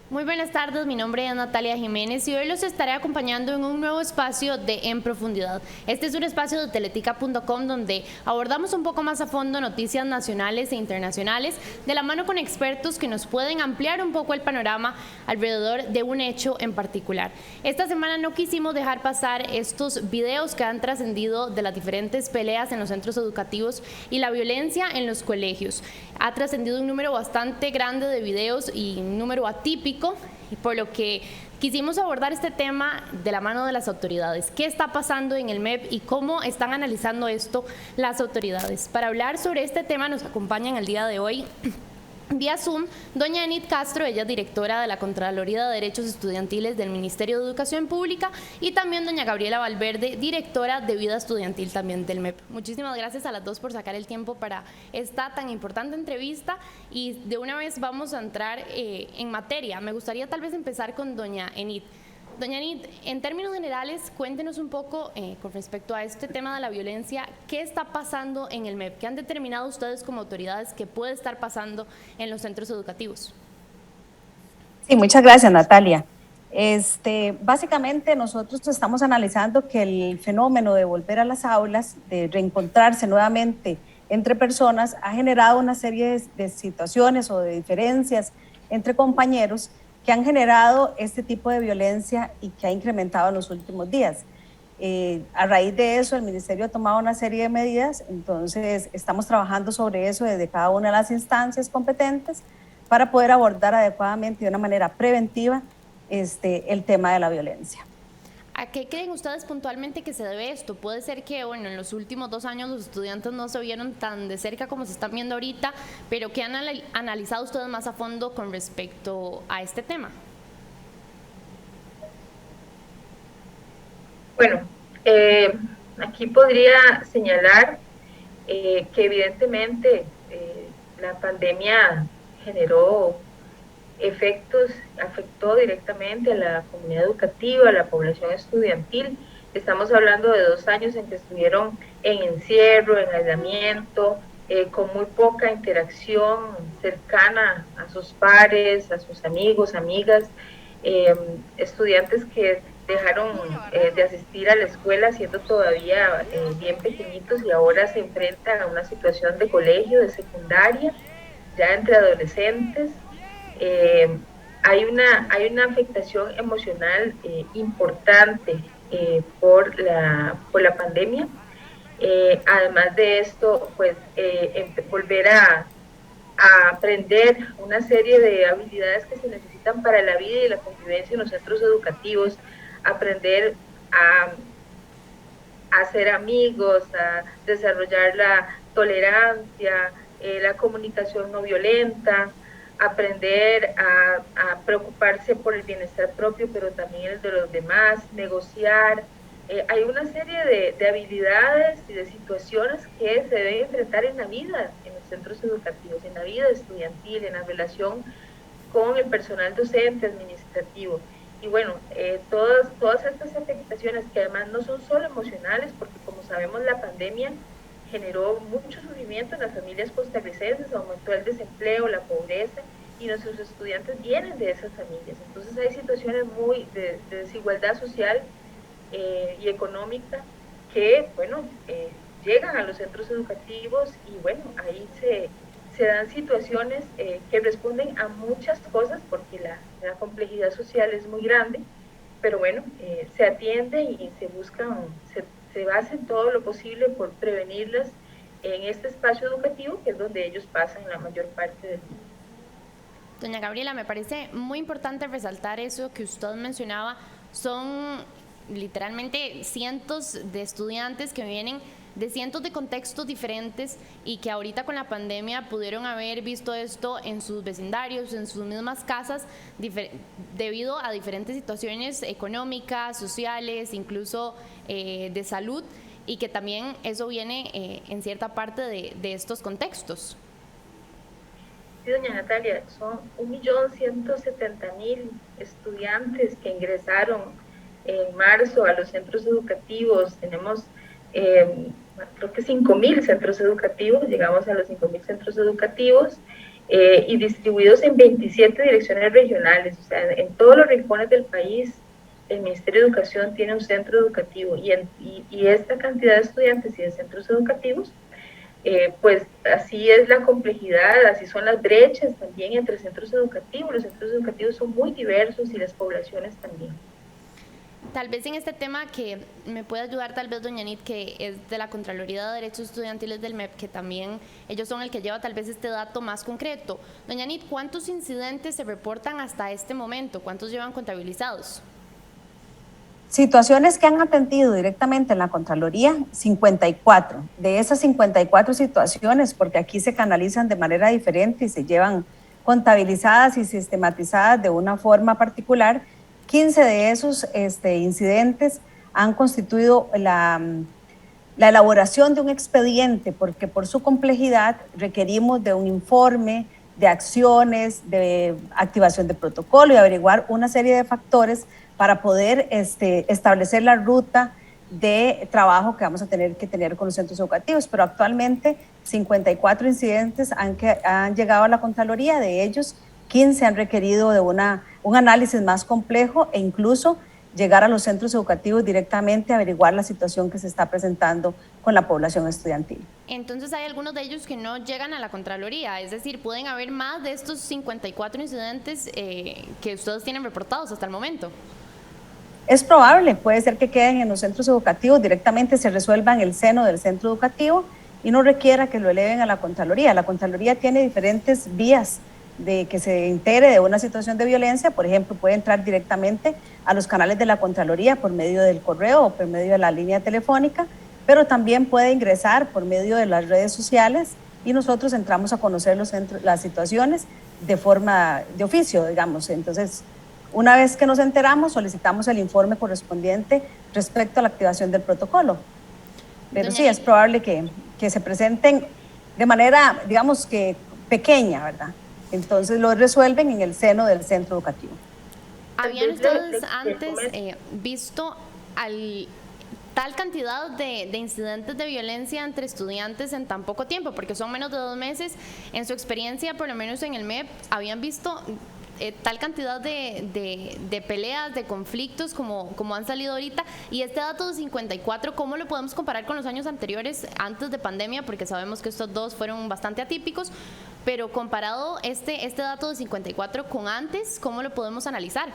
Muy buenas tardes, mi nombre es Natalia Jiménez y hoy los estaré acompañando en un nuevo espacio de En Profundidad. Este es un espacio de teletica.com donde abordamos un poco más a fondo noticias nacionales e internacionales de la mano con expertos que nos pueden ampliar un poco el panorama alrededor de un hecho en particular. Esta semana no quisimos dejar pasar estos videos que han trascendido de las diferentes peleas en los centros educativos y la violencia en los colegios. Ha trascendido un número bastante grande de videos y un número atípico, y por lo que quisimos abordar este tema de la mano de las autoridades. ¿Qué está pasando en el MEP y cómo están analizando esto las autoridades? Para hablar sobre este tema nos acompañan el día de hoy vía Zoom, doña Enid Castro, ella es directora de la Contraloría de Derechos Estudiantiles del Ministerio de Educación Pública, y también doña Gabriela Valverde, directora de Vida Estudiantil también del MEP. Muchísimas gracias a las dos por sacar el tiempo para esta tan importante entrevista y de una vez vamos a entrar en materia. Me gustaría tal vez empezar con doña Enid. Doña Enid, en términos generales, cuéntenos un poco con respecto a este tema de la violencia, ¿qué está pasando en el MEP? ¿Qué han determinado ustedes como autoridades que puede estar pasando en los centros educativos? Sí, muchas gracias, Natalia. Básicamente nosotros estamos analizando que el fenómeno de volver a las aulas, de reencontrarse nuevamente entre personas, ha generado una serie de situaciones o de diferencias entre compañeros que han generado este tipo de violencia y que ha incrementado en los últimos días. A raíz de eso, el Ministerio ha tomado una serie de medidas, entonces estamos trabajando sobre eso desde cada una de las instancias competentes para poder abordar adecuadamente y de una manera preventiva el tema de la violencia. ¿A qué creen ustedes puntualmente que se debe esto? Puede ser que, bueno, en los últimos 2 años los estudiantes no se vieron tan de cerca como se están viendo ahorita, pero ¿qué han analizado ustedes más a fondo con respecto a este tema? Bueno, aquí podría señalar que evidentemente la pandemia generó efectos, afectó directamente a la comunidad educativa, a la población estudiantil. Estamos hablando de 2 años en que estuvieron en encierro, en aislamiento, con muy poca interacción cercana a sus pares, a sus amigos, amigas, estudiantes que dejaron de asistir a la escuela siendo todavía bien pequeñitos y ahora se enfrentan a una situación de colegio, de secundaria, ya entre adolescentes. Hay una afectación emocional importante por la pandemia. Además de esto, pues volver a aprender una serie de habilidades que se necesitan para la vida y la convivencia en los centros educativos, aprender a hacer amigos, a desarrollar la tolerancia, la comunicación no violenta, aprender a preocuparse por el bienestar propio, pero también el de los demás, negociar. Hay una serie de habilidades y de situaciones que se deben enfrentar en la vida, en los centros educativos, en la vida estudiantil, en la relación con el personal docente, administrativo. Y bueno, todas estas afectaciones que además no son solo emocionales, porque como sabemos la pandemia generó mucho sufrimiento en las familias costarricenses, aumentó el desempleo, la pobreza, y nuestros estudiantes vienen de esas familias. Entonces hay situaciones muy de desigualdad social y económica que, bueno, llegan a los centros educativos y, bueno, ahí se dan situaciones que responden a muchas cosas porque la complejidad social es muy grande, pero bueno, se atiende y se buscan, se hace todo lo posible por prevenirlas en este espacio educativo, que es donde ellos pasan la mayor parte del día. Doña Gabriela, me parece muy importante resaltar eso que usted mencionaba. Son literalmente cientos de estudiantes que vienen de cientos de contextos diferentes y que ahorita con la pandemia pudieron haber visto esto en sus vecindarios, en sus mismas casas, debido a diferentes situaciones económicas, sociales, incluso de salud, y que también eso viene en cierta parte de estos contextos. Sí, doña Natalia, son 1.170.000 estudiantes que ingresaron en marzo a los centros educativos. Tenemos, creo que 5.000 centros educativos, llegamos a los 5.000 centros educativos, y distribuidos en 27 direcciones regionales, o sea, en todos los rincones del país. El Ministerio de Educación tiene un centro educativo y esta cantidad de estudiantes y de centros educativos, pues así es la complejidad, así son las brechas también entre centros educativos. Los centros educativos son muy diversos y las poblaciones también. Tal vez en este tema que me puede ayudar tal vez doña Anit, que es de la Contraloría de Derechos Estudiantiles del MEP, que también ellos son el que lleva tal vez este dato más concreto. Doña Anit, ¿cuántos incidentes se reportan hasta este momento? ¿Cuántos llevan contabilizados? Situaciones que han atendido directamente en la Contraloría, 54. De esas 54 situaciones, porque aquí se canalizan de manera diferente y se llevan contabilizadas y sistematizadas de una forma particular, 15 de esos incidentes han constituido la elaboración de un expediente, porque por su complejidad requerimos de un informe, de acciones, de activación de protocolo y averiguar una serie de factores para poder establecer la ruta de trabajo que vamos a tener que tener con los centros educativos. Pero actualmente 54 incidentes han llegado a la Contraloría, de ellos 15 han requerido de un análisis más complejo e incluso llegar a los centros educativos directamente a averiguar la situación que se está presentando con la población estudiantil. Entonces hay algunos de ellos que no llegan a la Contraloría, es decir, pueden haber más de estos 54 incidentes que ustedes tienen reportados hasta el momento. Es probable, puede ser que queden en los centros educativos, directamente se resuelva en el seno del centro educativo y no requiera que lo eleven a la Contraloría. La Contraloría tiene diferentes vías de que se entere de una situación de violencia. Por ejemplo, puede entrar directamente a los canales de la Contraloría por medio del correo o por medio de la línea telefónica, pero también puede ingresar por medio de las redes sociales y nosotros entramos a conocer las situaciones de forma de oficio, digamos. Entonces, una vez que nos enteramos, solicitamos el informe correspondiente respecto a la activación del protocolo. Pero sí, es probable que se presenten de manera, digamos que pequeña, ¿verdad? Entonces lo resuelven en el seno del centro educativo. ¿Habían ustedes antes visto tal cantidad de incidentes de violencia entre estudiantes en tan poco tiempo? Porque son menos de 2 meses. En su experiencia, por lo menos en el MEP, ¿habían visto tal cantidad de peleas, de conflictos como han salido ahorita? Y este dato de 54, ¿cómo lo podemos comparar con los años anteriores, antes de pandemia? Porque sabemos que estos dos fueron bastante atípicos, pero comparado este dato de 54 con antes, ¿cómo lo podemos analizar?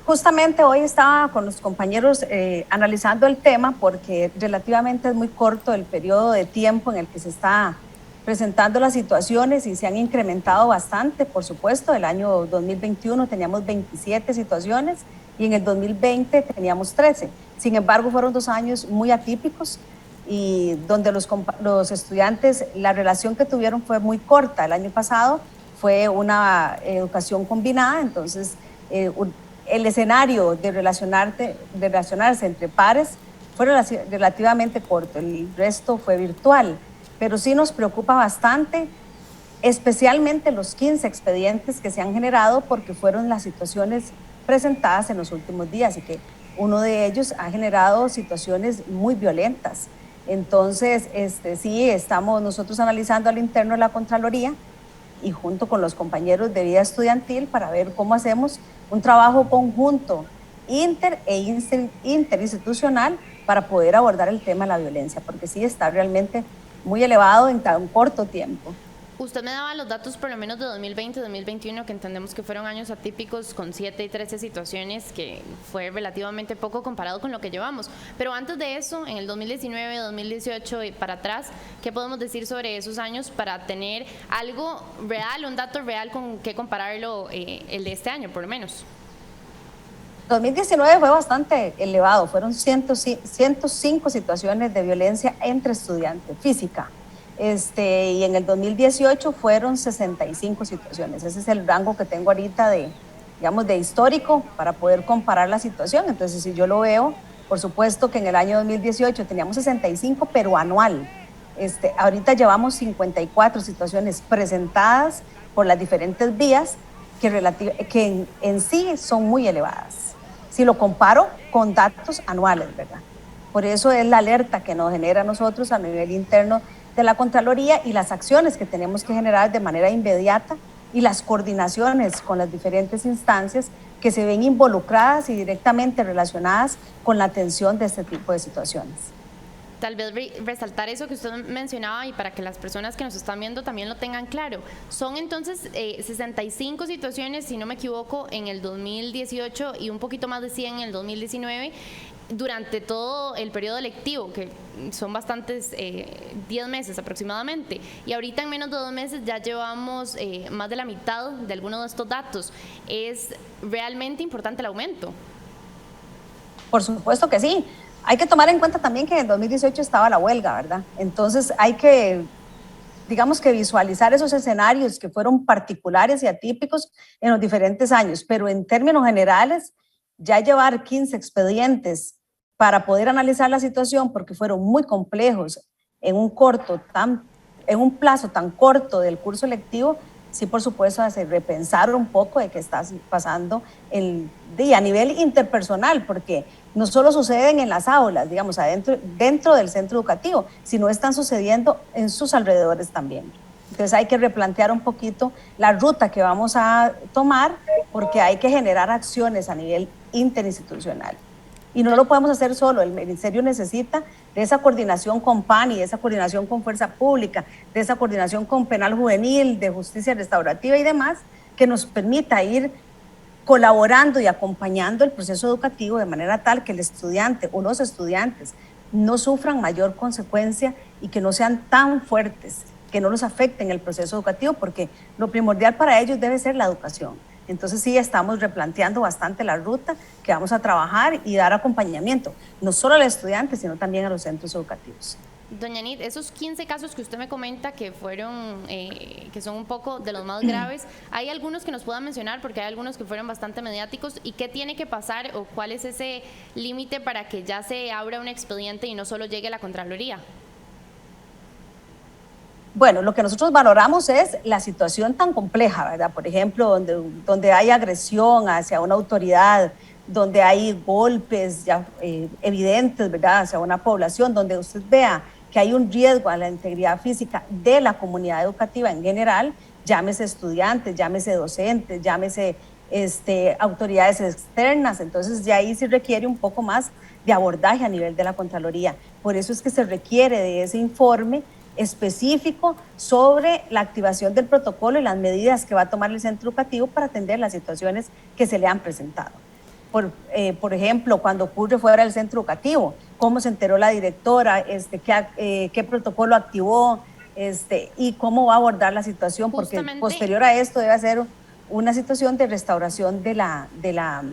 Justamente hoy estaba con los compañeros analizando el tema porque relativamente es muy corto el periodo de tiempo en el que se está presentando las situaciones y se han incrementado bastante, por supuesto. El año 2021 teníamos 27 situaciones y en el 2020 teníamos 13. Sin embargo, fueron 2 años muy atípicos y donde los estudiantes, la relación que tuvieron fue muy corta. El año pasado fue una educación combinada, entonces el escenario de relacionarse entre pares fue relativamente corto, el resto fue virtual. Pero sí nos preocupa bastante, especialmente los 15 expedientes que se han generado porque fueron las situaciones presentadas en los últimos días y que uno de ellos ha generado situaciones muy violentas. Entonces, sí, estamos nosotros analizando al interno de la Contraloría y junto con los compañeros de vida estudiantil para ver cómo hacemos un trabajo conjunto interinstitucional para poder abordar el tema de la violencia, porque sí está realmente muy elevado en tan corto tiempo. Usted me daba los datos por lo menos de 2020 y 2021, que entendemos que fueron años atípicos con 7 y 13 situaciones, que fue relativamente poco comparado con lo que llevamos. Pero antes de eso, en el 2019, 2018 y para atrás, ¿qué podemos decir sobre esos años para tener algo real, un dato real con que compararlo el de este año, por lo menos? 2019 fue bastante elevado, fueron 105 situaciones de violencia entre estudiantes, física. Y en el 2018 fueron 65 situaciones. Ese es el rango que tengo ahorita de histórico para poder comparar la situación. Entonces, si yo lo veo, por supuesto que en el año 2018 teníamos 65, pero anual. Ahorita llevamos 54 situaciones presentadas por las diferentes vías que en sí son muy elevadas. Si lo comparo con datos anuales, ¿verdad? Por eso es la alerta que nos genera a nosotros a nivel interno de la Contraloría y las acciones que tenemos que generar de manera inmediata y las coordinaciones con las diferentes instancias que se ven involucradas y directamente relacionadas con la atención de este tipo de situaciones. Tal vez resaltar eso que usted mencionaba y para que las personas que nos están viendo también lo tengan claro. Son entonces 65 situaciones, si no me equivoco, en el 2018 y un poquito más de 100 en el 2019, durante todo el periodo lectivo, que son bastantes, 10 meses aproximadamente. Y ahorita en menos de 2 meses ya llevamos más de la mitad de algunos de estos datos. Es realmente importante el aumento. Por supuesto que sí. Hay que tomar en cuenta también que en el 2018 estaba la huelga, ¿verdad? Entonces hay que, digamos que visualizar esos escenarios que fueron particulares y atípicos en los diferentes años, pero en términos generales, ya llevar 15 expedientes para poder analizar la situación, porque fueron muy complejos en un plazo tan corto del curso lectivo, sí, por supuesto, hace repensar un poco de qué está pasando a nivel interpersonal, porque no solo suceden en las aulas, digamos, dentro del centro educativo, sino están sucediendo en sus alrededores también. Entonces hay que replantear un poquito la ruta que vamos a tomar, porque hay que generar acciones a nivel interinstitucional. Y no lo podemos hacer solo, el Ministerio necesita de esa coordinación con PANI, de esa coordinación con Fuerza Pública, de esa coordinación con Penal Juvenil, de Justicia Restaurativa y demás, que nos permita ir colaborando y acompañando el proceso educativo de manera tal que el estudiante o los estudiantes no sufran mayor consecuencia y que no sean tan fuertes, que no los afecten el proceso educativo, porque lo primordial para ellos debe ser la educación. Entonces sí estamos replanteando bastante la ruta que vamos a trabajar y dar acompañamiento, no solo a los estudiantes, sino también a los centros educativos. Doña Anit, esos 15 casos que usted me comenta que fueron, que son un poco de los más graves, ¿hay algunos que nos puedan mencionar? Porque hay algunos que fueron bastante mediáticos. ¿Y qué tiene que pasar o cuál es ese límite para que ya se abra un expediente y no solo llegue a la Contraloría? Bueno, lo que nosotros valoramos es la situación tan compleja, ¿verdad? Por ejemplo, donde hay agresión hacia una autoridad, donde hay golpes ya evidentes, ¿verdad?, hacia una población, donde usted vea que hay un riesgo a la integridad física de la comunidad educativa en general, llámese estudiantes, llámese docentes, llámese autoridades externas. Entonces ya ahí se requiere un poco más de abordaje a nivel de la Contraloría. Por eso es que se requiere de ese informe específico sobre la activación del protocolo y las medidas que va a tomar el centro educativo para atender las situaciones que se le han presentado. Por ejemplo, cuando ocurre fuera del centro educativo, cómo se enteró la directora, qué protocolo activó, y cómo va a abordar la situación, porque posterior a esto debe ser una situación de restauración de la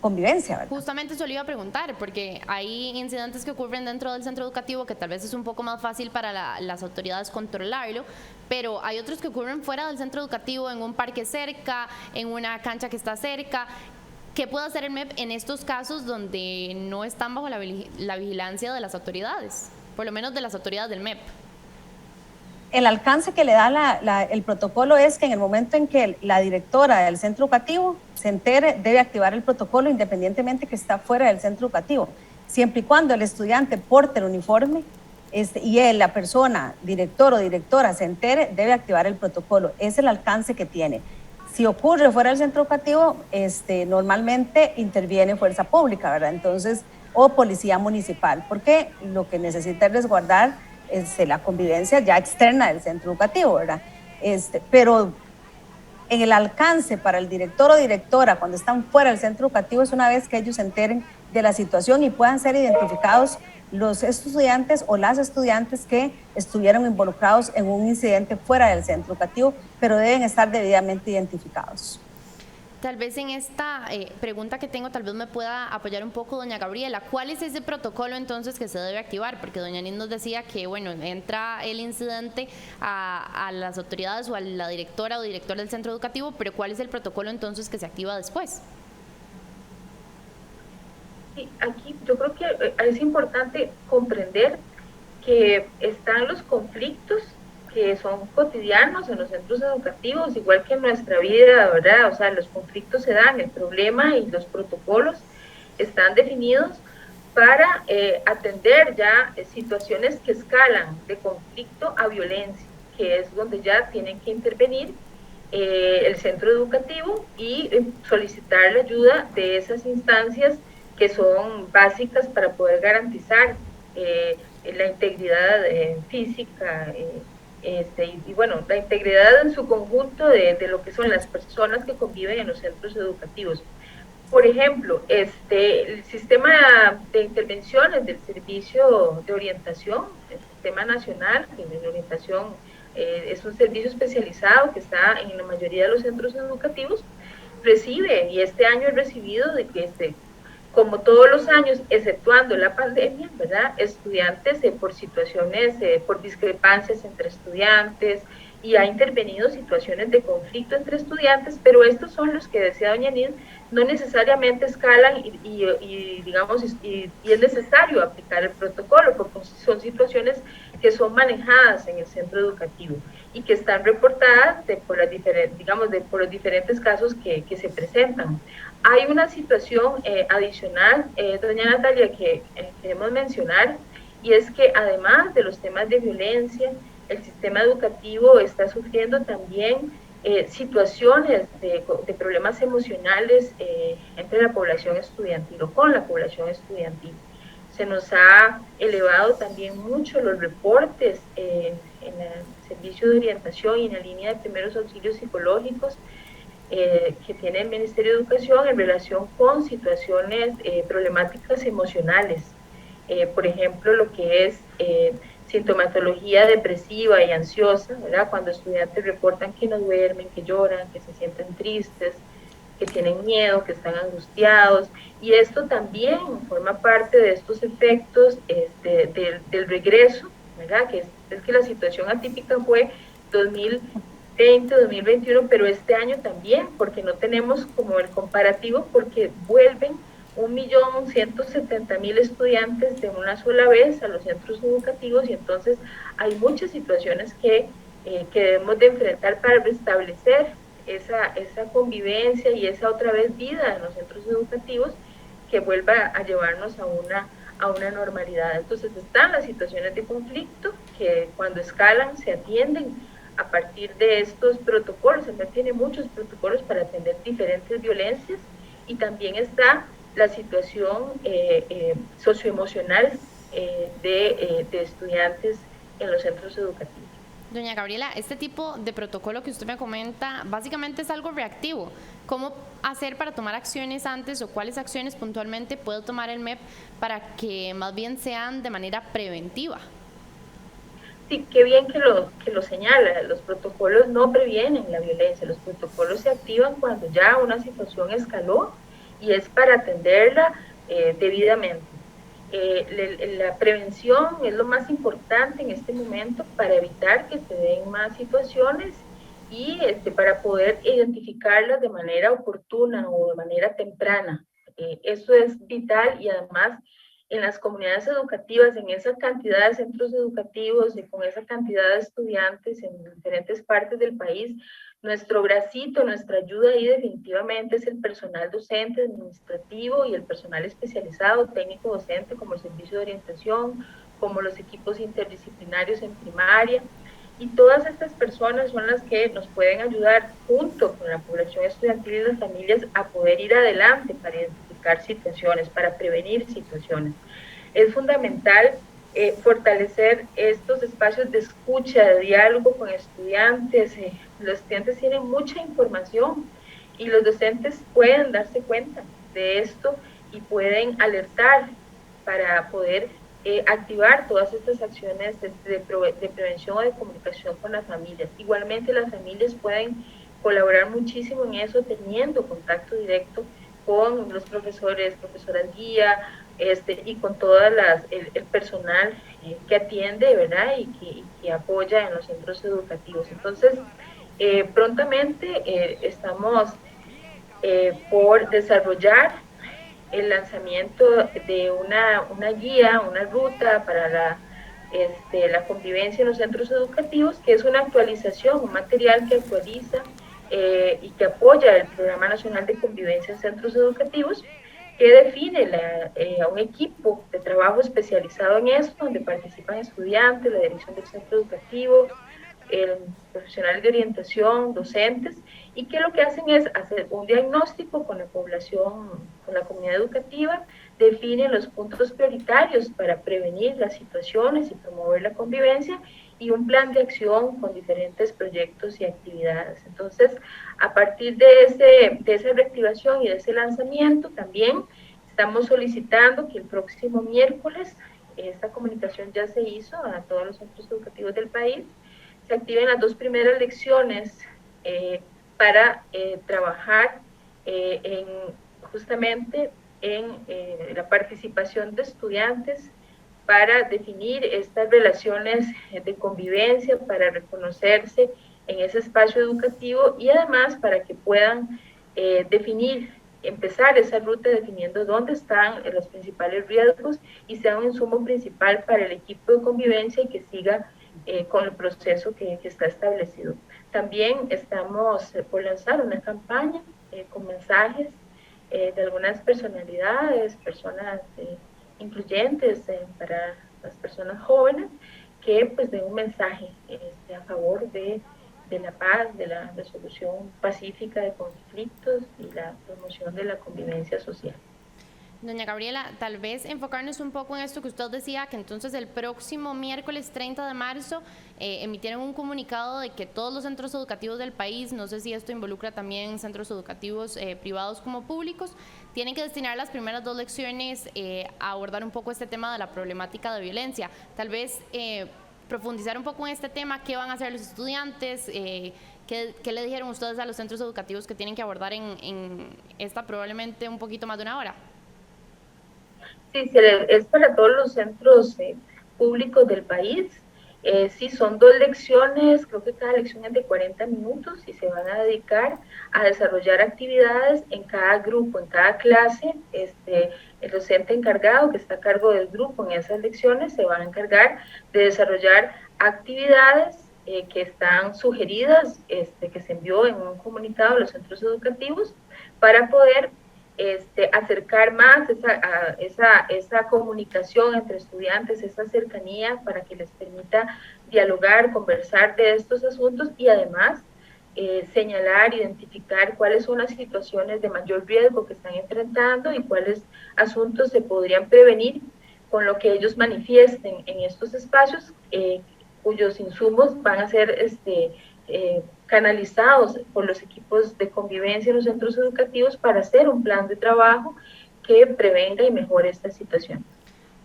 convivencia, ¿verdad? Justamente eso le iba a preguntar, porque hay incidentes que ocurren dentro del centro educativo que tal vez es un poco más fácil para las autoridades controlarlo, pero hay otros que ocurren fuera del centro educativo, en un parque cerca, en una cancha que está cerca. ¿Qué puede hacer el MEP en estos casos donde no están bajo la vigilancia de las autoridades, por lo menos de las autoridades del MEP? El alcance que le da el protocolo es que en el momento en que la directora del centro educativo se entere, debe activar el protocolo independientemente que está fuera del centro educativo, siempre y cuando el estudiante porte el uniforme y la persona, director o directora, se entere, debe activar el protocolo. Es el alcance que tiene. Si ocurre fuera del centro educativo, normalmente interviene Fuerza Pública, ¿verdad? Entonces, o Policía Municipal, porque lo que necesita es resguardar la convivencia ya externa del centro educativo, ¿verdad? Pero en el alcance para el director o directora cuando están fuera del centro educativo es una vez que ellos se enteren de la situación y puedan ser identificados los estudiantes o las estudiantes que estuvieron involucrados en un incidente fuera del centro educativo, pero deben estar debidamente identificados. Tal vez en esta pregunta que tengo, tal vez me pueda apoyar un poco doña Gabriela. ¿Cuál es ese protocolo entonces que se debe activar? Porque doña Anit nos decía que, bueno, entra el incidente a las autoridades o a la directora o director del centro educativo, pero ¿cuál es el protocolo entonces que se activa después? Sí, aquí yo creo que es importante comprender que están los conflictos que son cotidianos en los centros educativos, igual que en nuestra vida, ¿verdad? O sea, los conflictos se dan, el problema y los protocolos están definidos para atender ya situaciones que escalan de conflicto a violencia, que es donde ya tienen que intervenir el centro educativo y solicitar la ayuda de esas instancias que son básicas para poder garantizar la integridad física y bueno, la integridad en su conjunto de lo que son las personas que conviven en los centros educativos. Por ejemplo, el sistema de intervenciones del Servicio de Orientación, el Sistema Nacional de Orientación, es un servicio especializado que está en la mayoría de los centros educativos, recibe, y este año he recibido, de que como todos los años, exceptuando la pandemia, ¿verdad? Estudiantes por situaciones, por discrepancias entre estudiantes, y ha intervenido situaciones de conflicto entre estudiantes, pero estos son los que decía doña Nid, no necesariamente escalan digamos, y es necesario aplicar el protocolo, porque son situaciones que son manejadas en el centro educativo y que están reportadas por los diferentes casos que se presentan. Hay una situación adicional, doña Natalia, que queremos mencionar, y es que además de los temas de violencia, el sistema educativo está sufriendo también situaciones de problemas emocionales entre la población estudiantil o con la población estudiantil. Se nos ha elevado también mucho los reportes en el servicio de orientación y en la línea de primeros auxilios psicológicos que tiene el Ministerio de Educación en relación con situaciones problemáticas emocionales. Por ejemplo, lo que es sintomatología depresiva y ansiosa, ¿verdad? Cuando estudiantes reportan que no duermen, que lloran, que se sienten tristes, que tienen miedo, que están angustiados, y esto también forma parte de estos efectos del regreso, ¿verdad? Que es que la situación atípica fue 2020, 2021, pero este año también, porque no tenemos como el comparativo, porque vuelven 1.170.000 estudiantes de una sola vez a los centros educativos, y entonces hay muchas situaciones que debemos de enfrentar para restablecer esa convivencia y esa otra vez vida en los centros educativos que vuelva a llevarnos a una normalidad. Entonces están las situaciones de conflicto que cuando escalan se atienden a partir de estos protocolos. Se tiene muchos protocolos para atender diferentes violencias, y también está la situación socioemocional de estudiantes en los centros educativos. Doña Gabriela, este tipo de protocolo que usted me comenta básicamente es algo reactivo. ¿Cómo hacer para tomar acciones antes, o cuáles acciones puntualmente puede tomar el MEP para que más bien sean de manera preventiva? Sí, qué bien que lo señala. Los protocolos no previenen la violencia, los protocolos se activan cuando ya una situación escaló y es para atenderla debidamente. La prevención es lo más importante en este momento para evitar que se den más situaciones y para poder identificarlas de manera oportuna o de manera temprana. Eso es vital, y además en las comunidades educativas, en esa cantidad de centros educativos y con esa cantidad de estudiantes en diferentes partes del país, nuestro bracito, nuestra ayuda ahí definitivamente es el personal docente, administrativo y el personal especializado, técnico docente, como el servicio de orientación, como los equipos interdisciplinarios en primaria. Y todas estas personas son las que nos pueden ayudar, junto con la población estudiantil y las familias, a poder ir adelante para identificar situaciones, para prevenir situaciones. Es fundamental fortalecer estos espacios de escucha, de diálogo con estudiantes. Los estudiantes tienen mucha información y los docentes pueden darse cuenta de esto y pueden alertar para poder activar todas estas acciones de prevención o de comunicación con las familias. Igualmente las familias pueden colaborar muchísimo en eso, teniendo contacto directo con los profesores, profesoras guía, y con toda el personal que atiende, ¿verdad? Y que apoya en los centros educativos. Entonces, prontamente estamos por desarrollar el lanzamiento de una guía, una ruta para la convivencia en los centros educativos, que es una actualización, un material que actualiza y que apoya el Programa Nacional de Convivencia en Centros Educativos, que define a un equipo de trabajo especializado en esto, donde participan estudiantes, la dirección del centro educativo, profesionales de orientación, docentes, y que lo que hacen es hacer un diagnóstico con la población, con la comunidad educativa, definen los puntos prioritarios para prevenir las situaciones y promover la convivencia, y un plan de acción con diferentes proyectos y actividades. Entonces, a partir de esa reactivación y de ese lanzamiento, también estamos solicitando que el próximo miércoles, esta comunicación ya se hizo a todos los centros educativos del país, se activen las 2 primeras lecciones para trabajar justamente en la participación de estudiantes para definir estas relaciones de convivencia, para reconocerse en ese espacio educativo y además para que puedan empezar esa ruta definiendo dónde están los principales riesgos y sea un insumo principal para el equipo de convivencia y que siga con el proceso que está establecido. También estamos por lanzar una campaña con mensajes de algunas personalidades, personas incluyentes para las personas jóvenes, que pues den un mensaje a favor de la paz, de la resolución pacífica de conflictos y la promoción de la convivencia social. Doña Gabriela, tal vez enfocarnos un poco en esto que usted decía, que entonces el próximo miércoles 30 de marzo emitieron un comunicado de que todos los centros educativos del país, no sé si esto involucra también centros educativos privados como públicos, tienen que destinar las primeras 2 lecciones a abordar un poco este tema de la problemática de violencia. Tal vez profundizar un poco en este tema, qué van a hacer los estudiantes, qué le dijeron ustedes a los centros educativos que tienen que abordar en esta probablemente un poquito más de una hora. Sí, es para todos los centros públicos del país. Sí, son 2 lecciones, creo que cada lección es de 40 minutos y se van a dedicar a desarrollar actividades en cada grupo, en cada clase. El docente encargado que está a cargo del grupo en esas lecciones se va a encargar de desarrollar actividades que están sugeridas, que se envió en un comunicado a los centros educativos para poder acercar más esa comunicación entre estudiantes, esa cercanía para que les permita dialogar, conversar de estos asuntos y además señalar, identificar cuáles son las situaciones de mayor riesgo que están enfrentando y cuáles asuntos se podrían prevenir con lo que ellos manifiesten en estos espacios, cuyos insumos van a ser canalizados por los equipos de convivencia en los centros educativos para hacer un plan de trabajo que prevenga y mejore esta situación.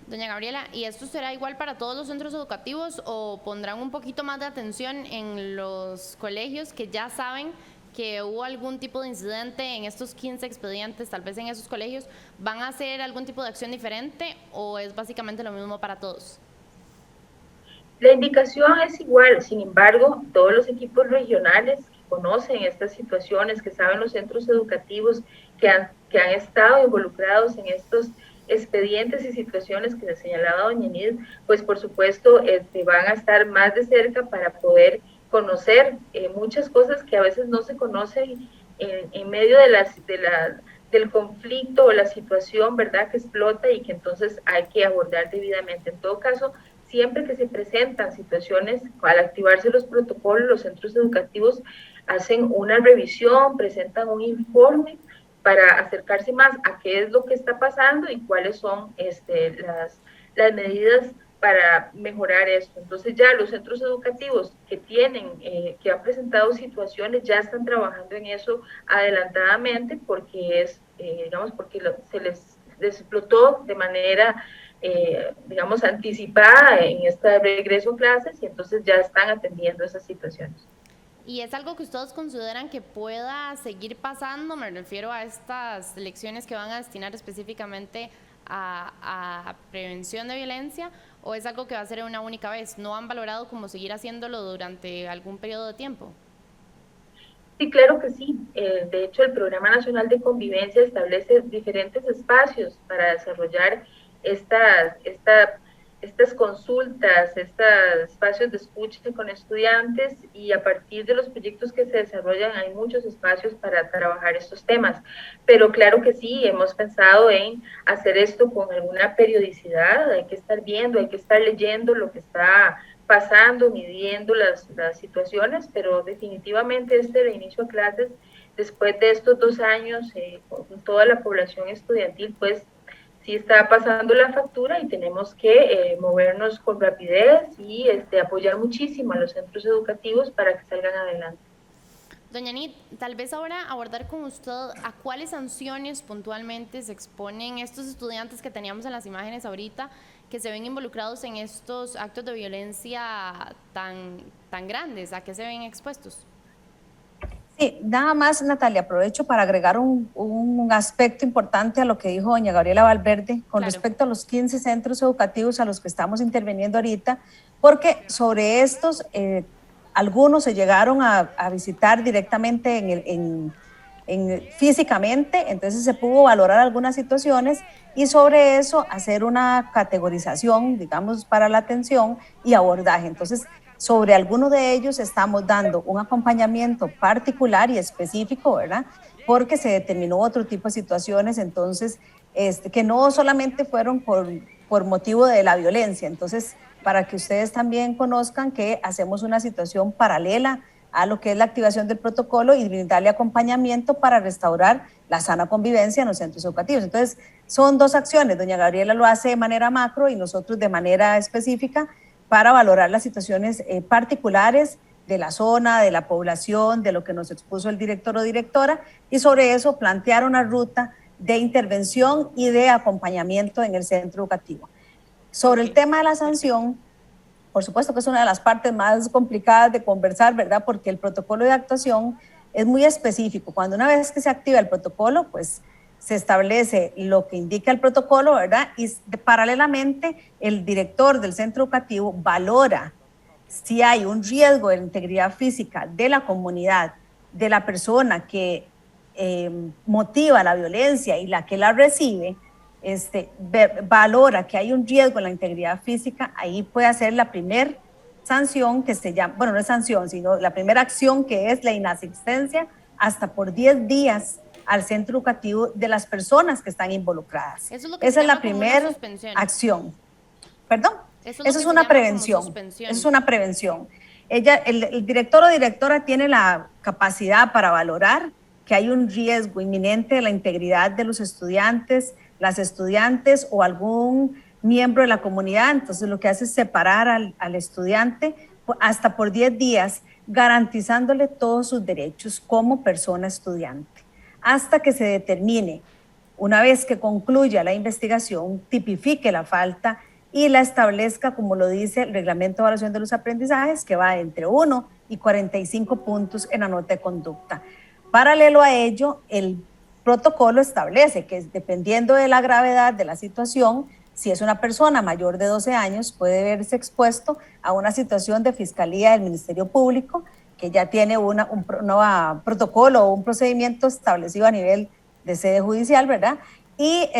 Doña Gabriela, ¿y esto será igual para todos los centros educativos o pondrán un poquito más de atención en los colegios que ya saben que hubo algún tipo de incidente en estos 15 expedientes, tal vez en esos colegios, van a hacer algún tipo de acción diferente o es básicamente lo mismo para todos? La indicación es igual, sin embargo, todos los equipos regionales que conocen estas situaciones, que saben los centros educativos que han estado involucrados en estos expedientes y situaciones que le señalaba doña Nid, pues por supuesto van a estar más de cerca para poder conocer muchas cosas que a veces no se conocen en medio del conflicto o la situación, ¿verdad?, que explota y que entonces hay que abordar debidamente. En todo caso, siempre que se presentan situaciones, al activarse los protocolos, los centros educativos hacen una revisión, presentan un informe para acercarse más a qué es lo que está pasando y cuáles son las medidas para mejorar esto. Entonces ya los centros educativos que han presentado situaciones ya están trabajando en eso adelantadamente porque se les explotó de manera anticipada en este regreso a clases y entonces ya están atendiendo esas situaciones. ¿Y es algo que ustedes consideran que pueda seguir pasando? Me refiero a estas lecciones que van a destinar específicamente a prevención de violencia, ¿o es algo que va a ser una única vez? ¿No han valorado cómo seguir haciéndolo durante algún periodo de tiempo? Sí, claro que sí. De hecho, el Programa Nacional de Convivencia establece diferentes espacios para desarrollar esta estas consultas, estos espacios de escucha con estudiantes, y a partir de los proyectos que se desarrollan hay muchos espacios para trabajar estos temas. Pero claro que sí, hemos pensado en hacer esto con alguna periodicidad, hay que estar viendo, hay que estar leyendo lo que está pasando, midiendo las situaciones, pero definitivamente este reinicio a clases después de estos 2 años con toda la población estudiantil, pues sí está pasando la factura y tenemos que movernos con rapidez y apoyar muchísimo a los centros educativos para que salgan adelante. Doña Anit, tal vez ahora abordar con usted a cuáles sanciones puntualmente se exponen estos estudiantes que teníamos en las imágenes ahorita, que se ven involucrados en estos actos de violencia tan grandes. ¿A qué se ven expuestos? Sí, nada más, Natalia, aprovecho para agregar un aspecto importante a lo que dijo doña Gabriela Valverde con respecto a los 15 centros educativos a los que estamos interviniendo ahorita, porque sobre estos, algunos se llegaron a visitar directamente físicamente, entonces se pudo valorar algunas situaciones y sobre eso hacer una categorización, digamos, para la atención y abordaje. Entonces, sobre algunos de ellos estamos dando un acompañamiento particular y específico, ¿verdad? Porque se determinó otro tipo de situaciones, entonces, que no solamente fueron por motivo de la violencia. Entonces, para que ustedes también conozcan que hacemos una situación paralela a lo que es la activación del protocolo y brindarle acompañamiento para restaurar la sana convivencia en los centros educativos. Entonces, son 2 acciones. Doña Gabriela lo hace de manera macro y nosotros de manera específica, para valorar las situaciones particulares de la zona, de la población, de lo que nos expuso el director o directora, y sobre eso plantear una ruta de intervención y de acompañamiento en el centro educativo. Sobre el tema de la sanción, por supuesto que es una de las partes más complicadas de conversar, ¿verdad? Porque el protocolo de actuación es muy específico. Cuando una vez que se activa el protocolo, pues se establece lo que indica el protocolo, ¿verdad? Y paralelamente el director del centro educativo valora si hay un riesgo de la integridad física de la comunidad, de la persona que motiva la violencia y la que la recibe, valora que hay un riesgo en la integridad física, ahí puede hacer la primera sanción que se llama, bueno, no es sanción, sino la primera acción, que es la inasistencia hasta por 10 días al centro educativo de las personas que están involucradas. Esa es la primera acción. ¿Perdón? Eso es una prevención. Eso es una prevención. El director o directora tiene la capacidad para valorar que hay un riesgo inminente de la integridad de los estudiantes, las estudiantes o algún miembro de la comunidad. Entonces lo que hace es separar al estudiante hasta por 10 días, garantizándole todos sus derechos como persona estudiante, hasta que se determine, una vez que concluya la investigación, tipifique la falta y la establezca, como lo dice el Reglamento de Evaluación de los Aprendizajes, que va entre 1 y 45 puntos en la nota de conducta. Paralelo a ello, el protocolo establece que dependiendo de la gravedad de la situación, si es una persona mayor de 12 años, puede verse expuesto a una situación de Fiscalía del Ministerio Público, que ya tiene un protocolo o un procedimiento establecido a nivel de sede judicial, ¿verdad? Y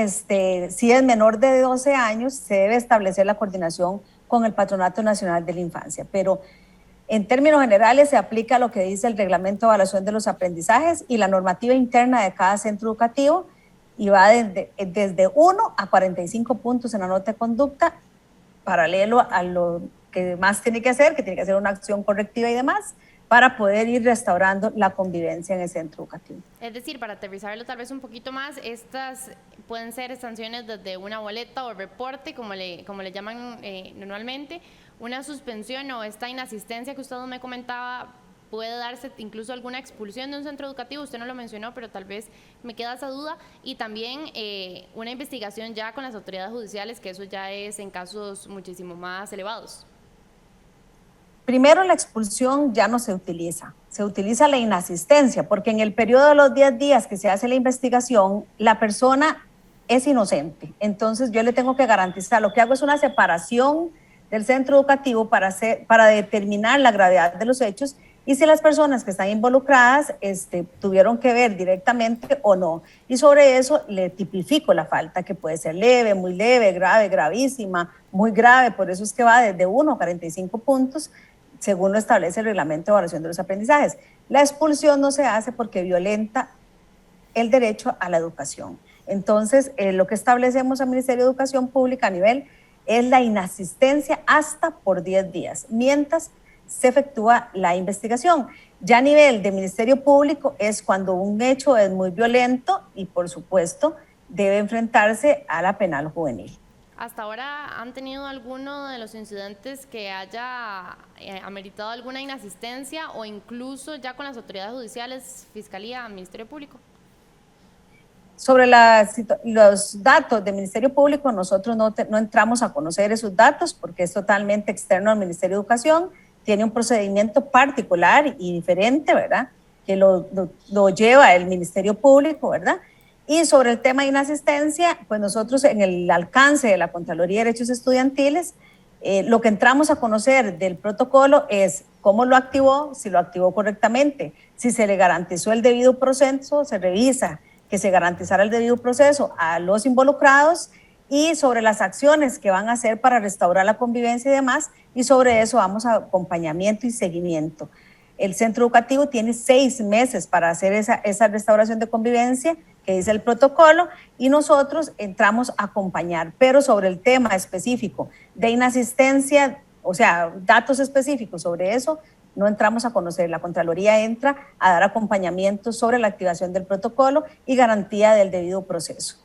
si es menor de 12 años, se debe establecer la coordinación con el Patronato Nacional de la Infancia. Pero en términos generales se aplica lo que dice el Reglamento de Evaluación de los Aprendizajes y la normativa interna de cada centro educativo, y va desde 1 a 45 puntos en la nota de conducta, paralelo a lo que más tiene que hacer, que tiene que hacer una acción correctiva y demás, para poder ir restaurando la convivencia en el centro educativo. Es decir, para aterrizarlo tal vez un poquito más, estas pueden ser sanciones desde una boleta o reporte, como le llaman normalmente, una suspensión o esta inasistencia que usted me comentaba, puede darse incluso alguna expulsión de un centro educativo. Usted no lo mencionó, pero tal vez me queda esa duda, y también una investigación ya con las autoridades judiciales, que eso ya es en casos muchísimo más elevados. Primero, la expulsión ya no se utiliza la inasistencia, porque en el periodo de los 10 días que se hace la investigación, la persona es inocente. Entonces yo le tengo que garantizar, lo que hago es una separación del centro educativo para determinar la gravedad de los hechos, y si las personas que están involucradas tuvieron que ver directamente o no. Y sobre eso le tipifico la falta, que puede ser leve, muy leve, grave, gravísima, muy grave, por eso es que va desde 1 a 45 puntos, según lo establece el reglamento de evaluación de los aprendizajes. La expulsión no se hace porque violenta el derecho a la educación. Entonces, lo que establecemos al Ministerio de Educación Pública a nivel es la inasistencia hasta por 10 días, mientras se efectúa la investigación. Ya a nivel de Ministerio Público es cuando un hecho es muy violento y, por supuesto, debe enfrentarse a la penal juvenil. ¿Hasta ahora han tenido alguno de los incidentes que haya ameritado alguna inasistencia o incluso ya con las autoridades judiciales, Fiscalía, Ministerio Público? Sobre los datos del Ministerio Público, nosotros no entramos a conocer esos datos porque es totalmente externo al Ministerio de Educación, tiene un procedimiento particular y diferente, ¿verdad?, que lo lleva el Ministerio Público, ¿verdad? Y sobre el tema de inasistencia, pues nosotros en el alcance de la Contraloría de Derechos Estudiantiles, lo que entramos a conocer del protocolo es cómo lo activó, si lo activó correctamente, si se le garantizó el debido proceso, se revisa que se garantizara el debido proceso a los involucrados y sobre las acciones que van a hacer para restaurar la convivencia y demás, y sobre eso vamos a acompañamiento y seguimiento. El centro educativo tiene 6 meses para hacer esa restauración de convivencia que dice el protocolo y nosotros entramos a acompañar, pero sobre el tema específico de inasistencia, o sea, datos específicos sobre eso, no entramos a conocer. La Contraloría entra a dar acompañamiento sobre la activación del protocolo y garantía del debido proceso.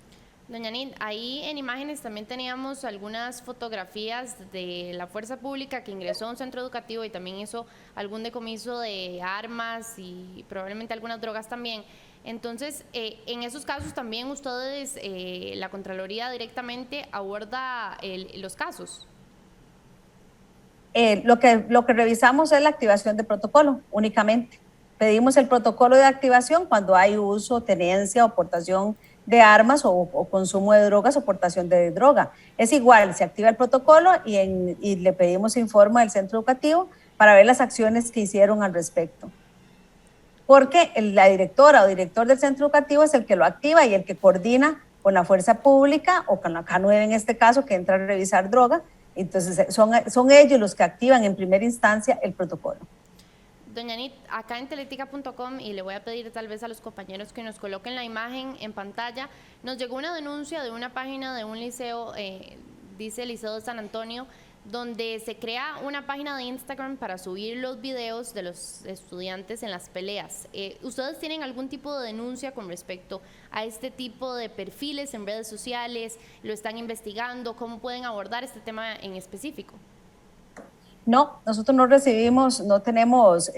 Doña Anit, ahí en imágenes también teníamos algunas fotografías de la fuerza pública que ingresó a un centro educativo y también hizo algún decomiso de armas y probablemente algunas drogas también. Entonces, en esos casos también ustedes, la Contraloría directamente aborda los casos. Lo que revisamos es la activación de protocolo únicamente. Pedimos el protocolo de activación cuando hay uso, tenencia o portación de armas o consumo de drogas o portación de droga. Es igual, se activa el protocolo y le pedimos informe del centro educativo para ver las acciones que hicieron al respecto. Porque la directora o director del centro educativo es el que lo activa y el que coordina con la fuerza pública o con la K9 en este caso, que entra a revisar droga. Entonces son ellos los que activan en primera instancia el protocolo. Doña Anit, acá en teletica.com, y le voy a pedir tal vez a los compañeros que nos coloquen la imagen en pantalla, nos llegó una denuncia de una página de un liceo, dice Liceo de San Antonio, donde se crea una página de Instagram para subir los videos de los estudiantes en las peleas. ¿Ustedes tienen algún tipo de denuncia con respecto a este tipo de perfiles en redes sociales? ¿Lo están investigando? ¿Cómo pueden abordar este tema en específico? No, nosotros no tenemos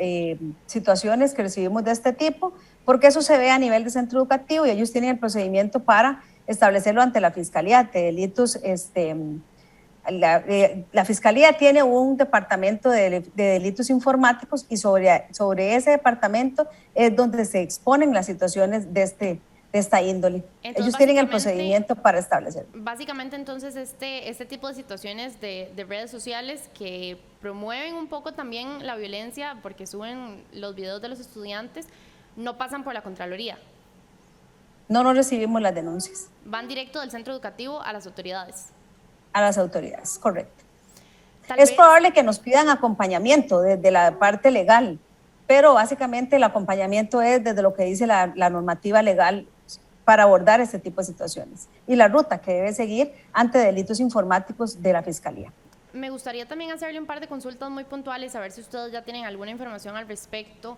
situaciones que recibimos de este tipo, porque eso se ve a nivel de centro educativo y ellos tienen el procedimiento para establecerlo ante la Fiscalía de Delitos. La Fiscalía tiene un departamento de delitos informáticos y sobre ese departamento es donde se exponen las situaciones de esta índole. Entonces, ellos tienen el procedimiento para establecerlo. Básicamente, entonces, este tipo de situaciones de redes sociales que promueven un poco también la violencia porque suben los videos de los estudiantes, no pasan por la Contraloría. No recibimos las denuncias. Van directo del centro educativo a las autoridades. A las autoridades, correcto. Es probable que nos pidan acompañamiento desde la parte legal, pero básicamente el acompañamiento es desde lo que dice la normativa legal para abordar este tipo de situaciones y la ruta que debe seguir ante delitos informáticos de la Fiscalía. Me gustaría también hacerle un par de consultas muy puntuales, a ver si ustedes ya tienen alguna información al respecto.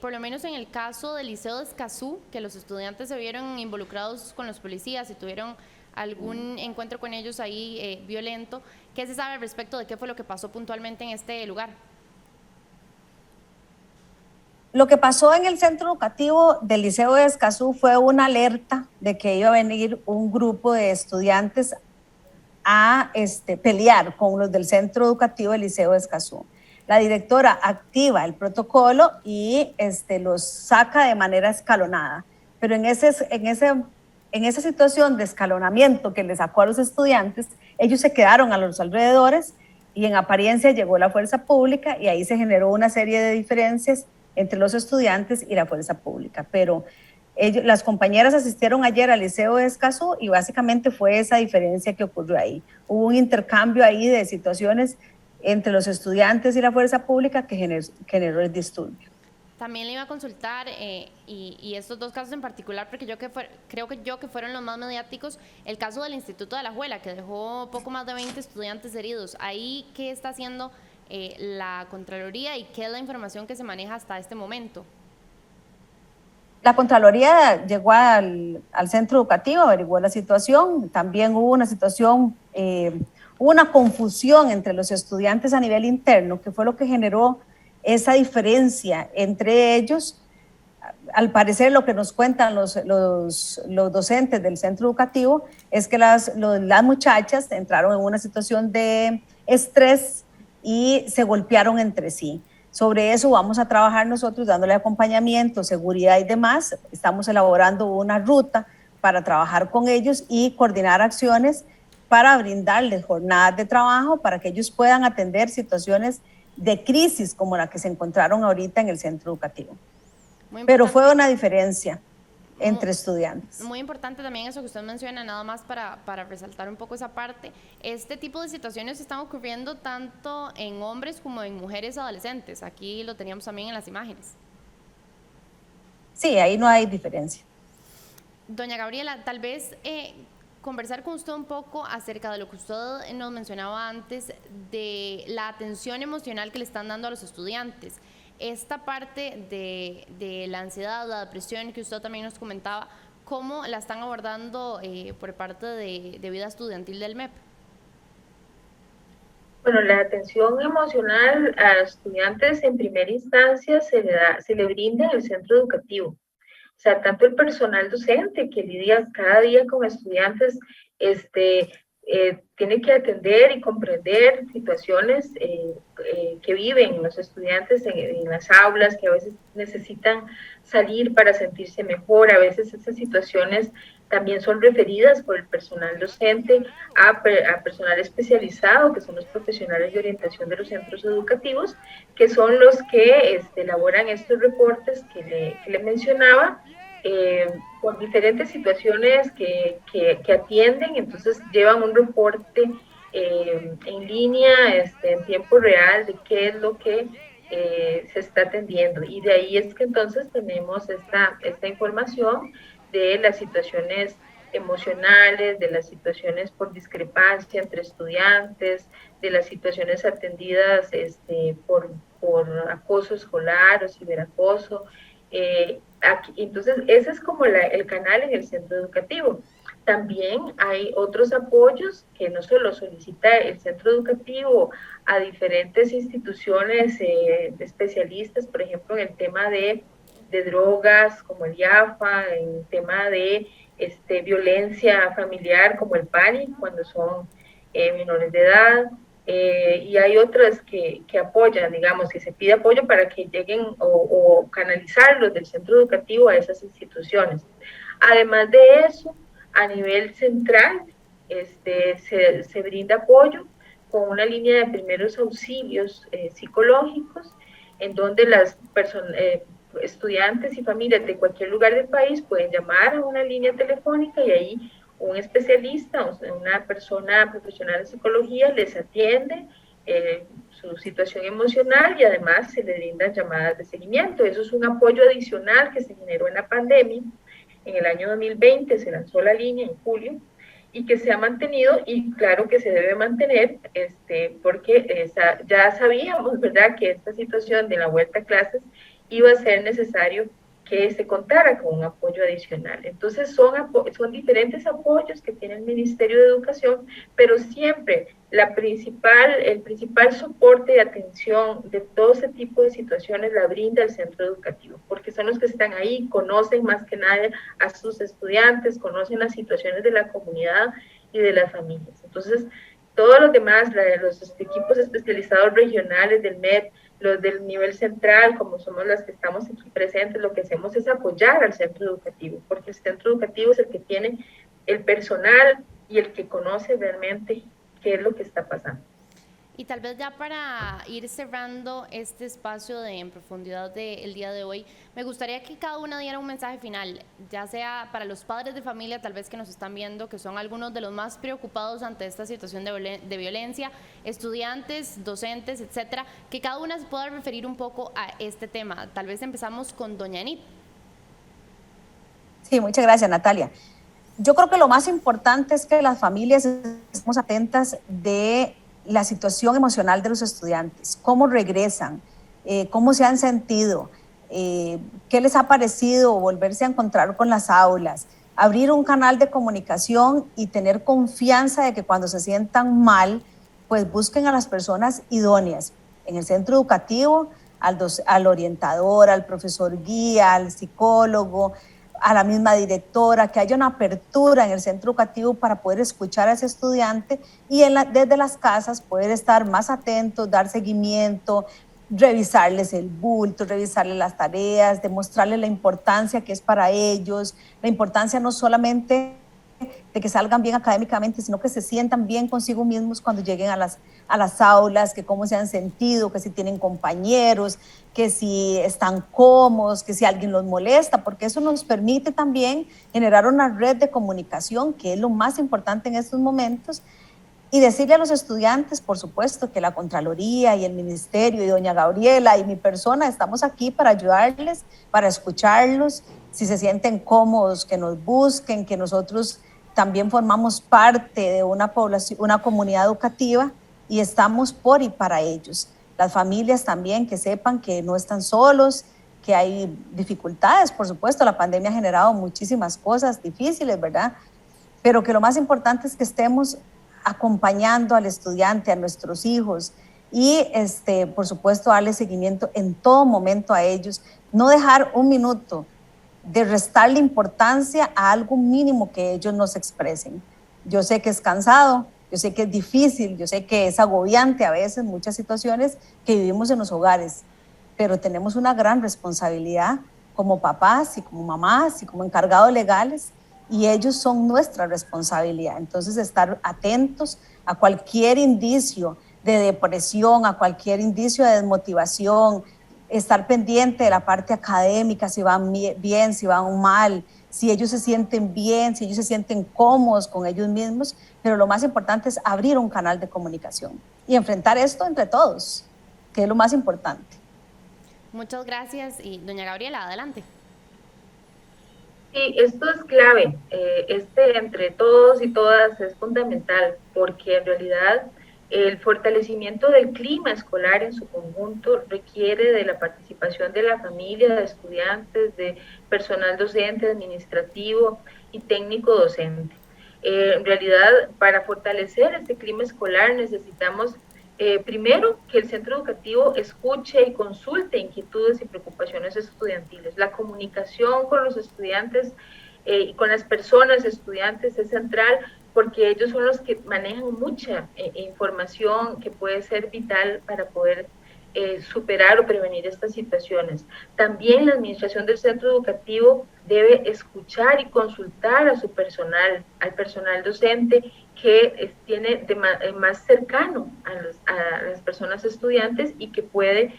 Por lo menos en el caso del Liceo de Escazú, que los estudiantes se vieron involucrados con los policías y tuvieron algún encuentro con ellos ahí violento, ¿qué se sabe al respecto de qué fue lo que pasó puntualmente en este lugar? Lo que pasó en el centro educativo del Liceo de Escazú fue una alerta de que iba a venir un grupo de estudiantes a pelear con los del centro educativo del Liceo de Escazú. La directora activa el protocolo y los saca de manera escalonada, pero en esa situación de escalonamiento que le sacó a los estudiantes, ellos se quedaron a los alrededores y en apariencia llegó la fuerza pública y ahí se generó una serie de diferencias entre los estudiantes y la fuerza pública. Pero las compañeras asistieron ayer al Liceo de Escazú y básicamente fue esa diferencia que ocurrió ahí. Hubo un intercambio ahí de situaciones entre los estudiantes y la fuerza pública que generó el disturbio. También le iba a consultar, y estos dos casos en particular, porque creo que fueron los más mediáticos, el caso del Instituto de Alajuela, que dejó poco más de 20 estudiantes heridos. Ahí, ¿qué está haciendo la Contraloría y qué es la información que se maneja hasta este momento? La Contraloría llegó al centro educativo, averiguó la situación. También hubo una situación, hubo una confusión entre los estudiantes a nivel interno, que fue lo que generó esa diferencia entre ellos. Al parecer, lo que nos cuentan los docentes del centro educativo es que las muchachas entraron en una situación de estrés y se golpearon entre sí. Sobre eso vamos a trabajar nosotros dándole acompañamiento, seguridad y demás. Estamos elaborando una ruta para trabajar con ellos y coordinar acciones para brindarles jornadas de trabajo para que ellos puedan atender situaciones de crisis como la que se encontraron ahorita en el centro educativo. Pero fue una diferencia entre estudiantes. Muy importante también eso que usted menciona, nada más para resaltar un poco esa parte. Este tipo de situaciones están ocurriendo tanto en hombres como en mujeres adolescentes. Aquí lo teníamos también en las imágenes. Sí, ahí no hay diferencia. Doña Gabriela, tal vez conversar con usted un poco acerca de lo que usted nos mencionaba antes, de la atención emocional que le están dando a los estudiantes. Esta parte de la ansiedad, la depresión que usted también nos comentaba, ¿cómo la están abordando por parte de vida estudiantil del MEP? Bueno, la atención emocional a estudiantes en primera instancia se le brinda en el centro educativo. O sea, tanto el personal docente que lidia cada día con estudiantes, tiene que atender y comprender situaciones que viven los estudiantes en las aulas, que a veces necesitan salir para sentirse mejor. A veces esas situaciones también son referidas por el personal docente a personal especializado, que son los profesionales de orientación de los centros educativos, que son los que elaboran estos reportes que le mencionaba, por diferentes situaciones que atienden. Entonces llevan un reporte en línea, en tiempo real, de qué es lo que se está atendiendo, y de ahí es que entonces tenemos esta información de las situaciones emocionales, de las situaciones por discrepancia entre estudiantes, de las situaciones atendidas por acoso escolar o ciberacoso. Entonces, ese es como el canal en el centro educativo. También hay otros apoyos que no solo solicita el centro educativo a diferentes instituciones de especialistas, por ejemplo, en el tema de drogas, como el IAFA, en el tema de violencia familiar, como el PANI, cuando son menores de edad. Y hay otras que apoyan, digamos, que se pide apoyo para que lleguen o canalizarlos del centro educativo a esas instituciones. Además de eso, a nivel central, se brinda apoyo con una línea de primeros auxilios psicológicos, en donde las estudiantes y familias de cualquier lugar del país pueden llamar a una línea telefónica y ahí un especialista, una persona profesional de psicología les atiende su situación emocional y además se le brindan llamadas de seguimiento. Eso es un apoyo adicional que se generó en la pandemia. En el año 2020 se lanzó la línea en julio y que se ha mantenido, y claro que se debe mantener, porque ya sabíamos, ¿verdad?, que esta situación de la vuelta a clases iba a ser necesario que se contara con un apoyo adicional. Entonces son diferentes apoyos que tiene el Ministerio de Educación, pero siempre el principal soporte y atención de todo ese tipo de situaciones la brinda el centro educativo, porque son los que están ahí, conocen más que nadie a sus estudiantes, conocen las situaciones de la comunidad y de las familias. Entonces, todos los demás, los equipos especializados regionales del MEP, los del nivel central, como somos las que estamos aquí presentes, lo que hacemos es apoyar al centro educativo, porque el centro educativo es el que tiene el personal y el que conoce realmente qué es lo que está pasando. Y tal vez ya para ir cerrando este espacio de En Profundidad del día de hoy, me gustaría que cada una diera un mensaje final, ya sea para los padres de familia tal vez que nos están viendo, que son algunos de los más preocupados ante esta situación de violencia, estudiantes, docentes, etcétera, que cada una se pueda referir un poco a este tema. Tal vez empezamos con doña Anit. Sí, muchas gracias, Natalia. Yo creo que lo más importante es que las familias estemos atentas de la situación emocional de los estudiantes, cómo regresan, cómo se han sentido, qué les ha parecido volverse a encontrar con las aulas, abrir un canal de comunicación y tener confianza de que cuando se sientan mal, pues busquen a las personas idóneas en el centro educativo, al orientador, al profesor guía, al psicólogo, a la misma directora, que haya una apertura en el centro educativo para poder escuchar a ese estudiante y desde las casas poder estar más atentos, dar seguimiento, revisarles el bulto, revisarles las tareas, demostrarles la importancia que es para ellos, la importancia no solamente de que salgan bien académicamente, sino que se sientan bien consigo mismos cuando lleguen a las aulas, que cómo se han sentido, que si tienen compañeros, que si están cómodos, que si alguien los molesta, porque eso nos permite también generar una red de comunicación, que es lo más importante en estos momentos, y decirle a los estudiantes, por supuesto, que la Contraloría y el Ministerio y doña Gabriela y mi persona estamos aquí para ayudarles, para escucharlos, si se sienten cómodos, que nos busquen, que nosotros también formamos parte de una población, una comunidad educativa y estamos por y para ellos. Las familias también que sepan que no están solos, que hay dificultades, por supuesto, la pandemia ha generado muchísimas cosas difíciles, ¿verdad? Pero que lo más importante es que estemos acompañando al estudiante, a nuestros hijos y, por supuesto, darle seguimiento en todo momento a ellos, no dejar un minuto de restarle importancia a algo mínimo que ellos nos expresen. Yo sé que es cansado, yo sé que es difícil, yo sé que es agobiante a veces muchas situaciones que vivimos en los hogares, pero tenemos una gran responsabilidad como papás y como mamás y como encargados legales, y ellos son nuestra responsabilidad. Entonces, estar atentos a cualquier indicio de depresión, a cualquier indicio de desmotivación, estar pendiente de la parte académica, si van bien, si van mal, si ellos se sienten bien, si ellos se sienten cómodos con ellos mismos, pero lo más importante es abrir un canal de comunicación y enfrentar esto entre todos, que es lo más importante. Muchas gracias y doña Gabriela, adelante. Sí, esto es clave, entre todos y todas es fundamental, porque en realidad el fortalecimiento del clima escolar en su conjunto requiere de la participación de la familia, de estudiantes, de personal docente, administrativo y técnico docente. En realidad, para fortalecer este clima escolar necesitamos primero, que el centro educativo escuche y consulte inquietudes y preocupaciones estudiantiles. La comunicación con los estudiantes y con las personas estudiantes es central porque ellos son los que manejan mucha información que puede ser vital para poder superar o prevenir estas situaciones. También la administración del centro educativo debe escuchar y consultar a su personal, al personal docente que tiene más cercano a las personas estudiantes y que puede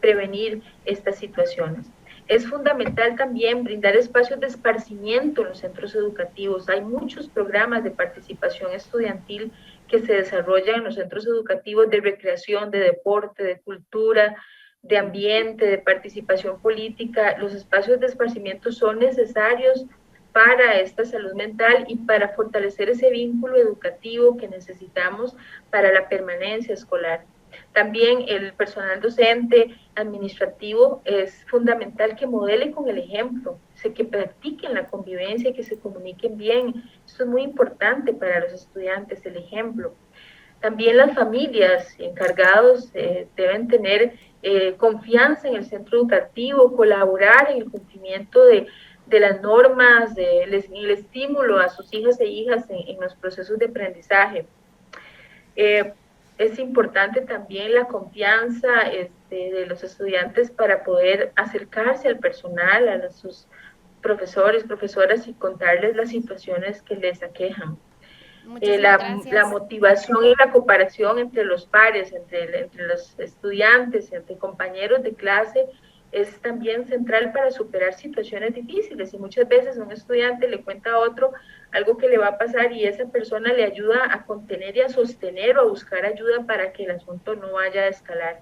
prevenir estas situaciones. Es fundamental también brindar espacios de esparcimiento en los centros educativos. Hay muchos programas de participación estudiantil que se desarrollan en los centros educativos de recreación, de deporte, de cultura, de ambiente, de participación política. Los espacios de esparcimiento son necesarios para esta salud mental y para fortalecer ese vínculo educativo que necesitamos para la permanencia escolar. También el personal docente administrativo es fundamental que modele con el ejemplo, que practiquen la convivencia, que se comuniquen bien. Esto es muy importante para los estudiantes, el ejemplo. También las familias encargados deben tener confianza en el centro educativo, colaborar en el cumplimiento de las normas, el estímulo a sus hijas e hijas en los procesos de aprendizaje. Es importante también la confianza de los estudiantes para poder acercarse al personal, a sus profesores, profesoras y contarles las situaciones que les aquejan. la motivación y la cooperación entre los pares, entre los estudiantes, entre compañeros de clase, es también central para superar situaciones difíciles. Y muchas veces un estudiante le cuenta a otro algo que le va a pasar y esa persona le ayuda a contener y a sostener o a buscar ayuda para que el asunto no vaya a escalar.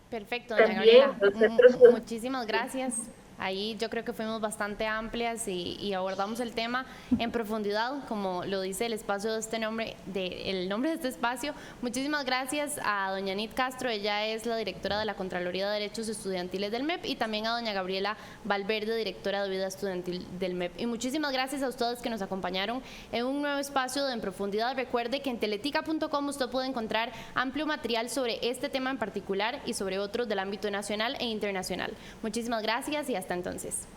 Perfecto, doña Gabriela. Muchísimas gracias. Ahí yo creo que fuimos bastante amplias y abordamos el tema en profundidad, como lo dice el espacio de el nombre de este espacio. Muchísimas gracias a doña Anit Castro, ella es la directora de la Contraloría de Derechos Estudiantiles del MEP, y también a doña Gabriela Valverde, directora de Vida Estudiantil del MEP. Y muchísimas gracias a ustedes que nos acompañaron en un nuevo espacio de En Profundidad. Recuerde que en teletica.com usted puede encontrar amplio material sobre este tema en particular y sobre otros del ámbito nacional e internacional. Muchísimas gracias y hasta entonces.